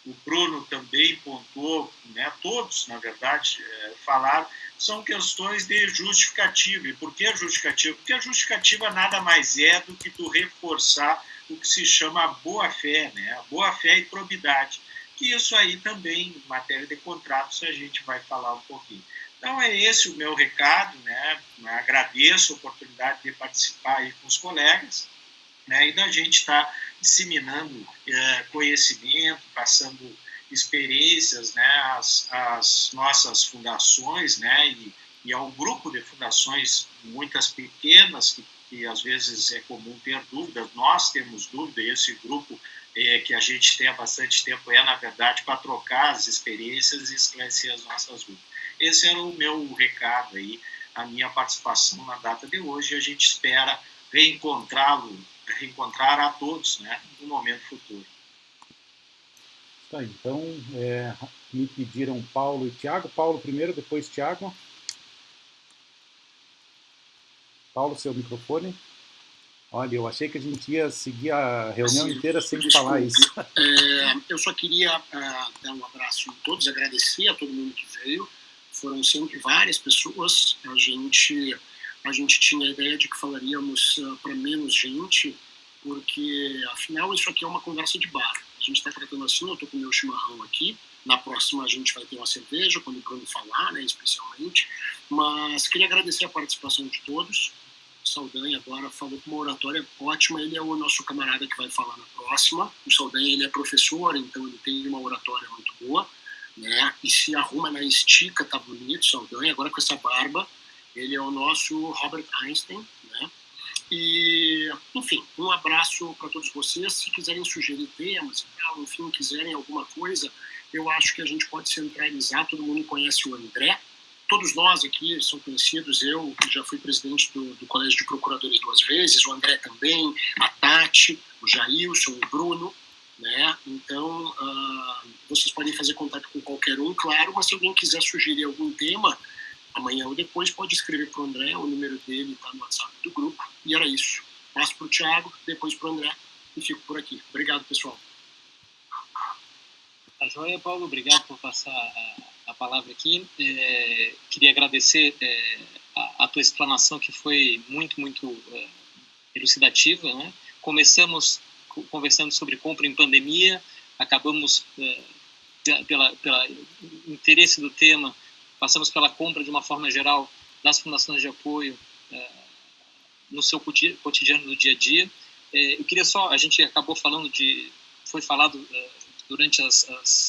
Speaker 7: o Bruno também pontuou, né, todos, na verdade, falaram, são questões de justificativa. E por que a justificativa? Porque a justificativa nada mais é do que tu reforçar o que se chama boa-fé, né, a boa-fé e probidade, que isso aí também, em matéria de contratos, a gente vai falar um pouquinho. Então, é esse o meu recado, né? Agradeço a oportunidade de participar aí com os colegas, né? E da gente estar disseminando conhecimento, passando experiências, né? As nossas fundações, né? E ao grupo de fundações, muitas pequenas, que às vezes é comum ter dúvidas, nós temos dúvida, e esse grupo que a gente tem há bastante tempo na verdade, para trocar as experiências e esclarecer as nossas dúvidas. Esse era o meu recado aí, a minha participação na data de hoje, e a gente espera reencontrar a todos, né, no momento futuro.
Speaker 1: Tá, então, me pediram Paulo e Tiago. Paulo primeiro, depois Tiago. Paulo, seu microfone. Olha, eu achei que a gente ia seguir a reunião inteira sem falar isso.
Speaker 2: Eu só queria dar um abraço a todos, agradecer a todo mundo que veio. Foram sempre várias pessoas. A gente tinha a ideia de que falaríamos para menos gente, porque, afinal, isso aqui é uma conversa de bar. A gente está tratando assim, eu estou com o meu chimarrão aqui. Na próxima a gente vai ter uma cerveja, quando o Bruno falar, né, especialmente. Mas queria agradecer a participação de todos. O Saldanha agora falou com uma oratória ótima, ele é o nosso camarada que vai falar na próxima. O Saldanha, ele é professor, então ele tem uma oratória muito boa, né? E se arruma na estica, tá bonito, Saldanha, agora com essa barba, ele é o nosso Robert Einstein, né? E, enfim, um abraço para todos vocês. Se quiserem sugerir temas, enfim, quiserem alguma coisa, eu acho que a gente pode centralizar. Todo mundo conhece o André. Todos nós aqui são conhecidos, eu já fui presidente do Colégio de Procuradores 2 vezes, o André também, a Tati, o Jailson, o Bruno, né? Então, vocês podem fazer contato com qualquer um, claro, mas se alguém quiser sugerir algum tema, amanhã ou depois pode escrever para o André, o número dele está no WhatsApp do grupo, e era isso. Passo para o Thiago, depois para o André, e fico por aqui. Obrigado, pessoal.
Speaker 8: Tá joia, Paulo, obrigado por passar a palavra aqui. Queria agradecer a tua explanação, que foi muito, muito elucidativa, né? Começamos conversando sobre compra em pandemia, acabamos, pelo interesse do tema, passamos pela compra de uma forma geral das fundações de apoio no seu cotidiano do dia a dia. Eu queria só, a gente acabou falando foi falado durante as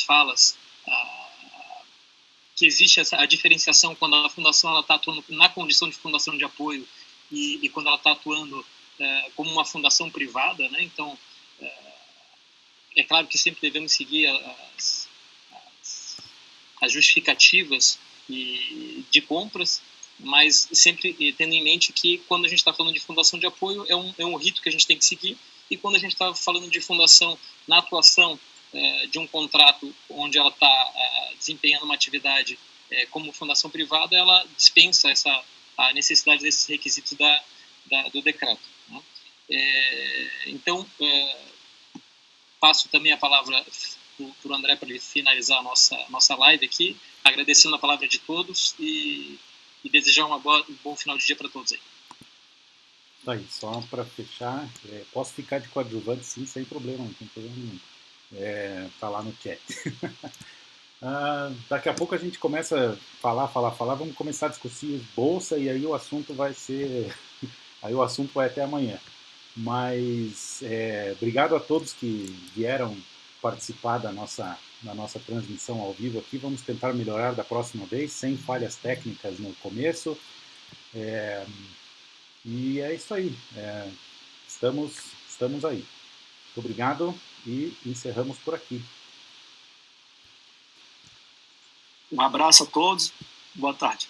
Speaker 8: falas, que existe a diferenciação quando a fundação está atuando na condição de fundação de apoio e quando ela está atuando como uma fundação privada, né? Então, é claro que sempre devemos seguir as justificativas de compras, mas sempre tendo em mente que quando a gente está falando de fundação de apoio é um rito que a gente tem que seguir, e quando a gente está falando de fundação na atuação de um contrato onde ela está desempenhando uma atividade como fundação privada, ela dispensa a necessidade desses requisitos do decreto, né? Então, passo também a palavra para o André para ele finalizar a nossa live aqui, agradecendo a palavra de todos e desejar um bom final de dia para todos aí.
Speaker 1: Aí, só para fechar, posso ficar de coadjuvante sim, sem problema, não tem problema nenhum. Tá lá no chat. Daqui a pouco a gente começa a falar, vamos começar a discutir bolsa e aí o assunto vai ser... aí o assunto vai até amanhã. Mas obrigado a todos que vieram participar da nossa transmissão ao vivo aqui. Vamos tentar melhorar da próxima vez, sem falhas técnicas no começo. E é isso aí. Estamos aí. Muito obrigado e encerramos por aqui.
Speaker 4: Um abraço a todos. Boa tarde.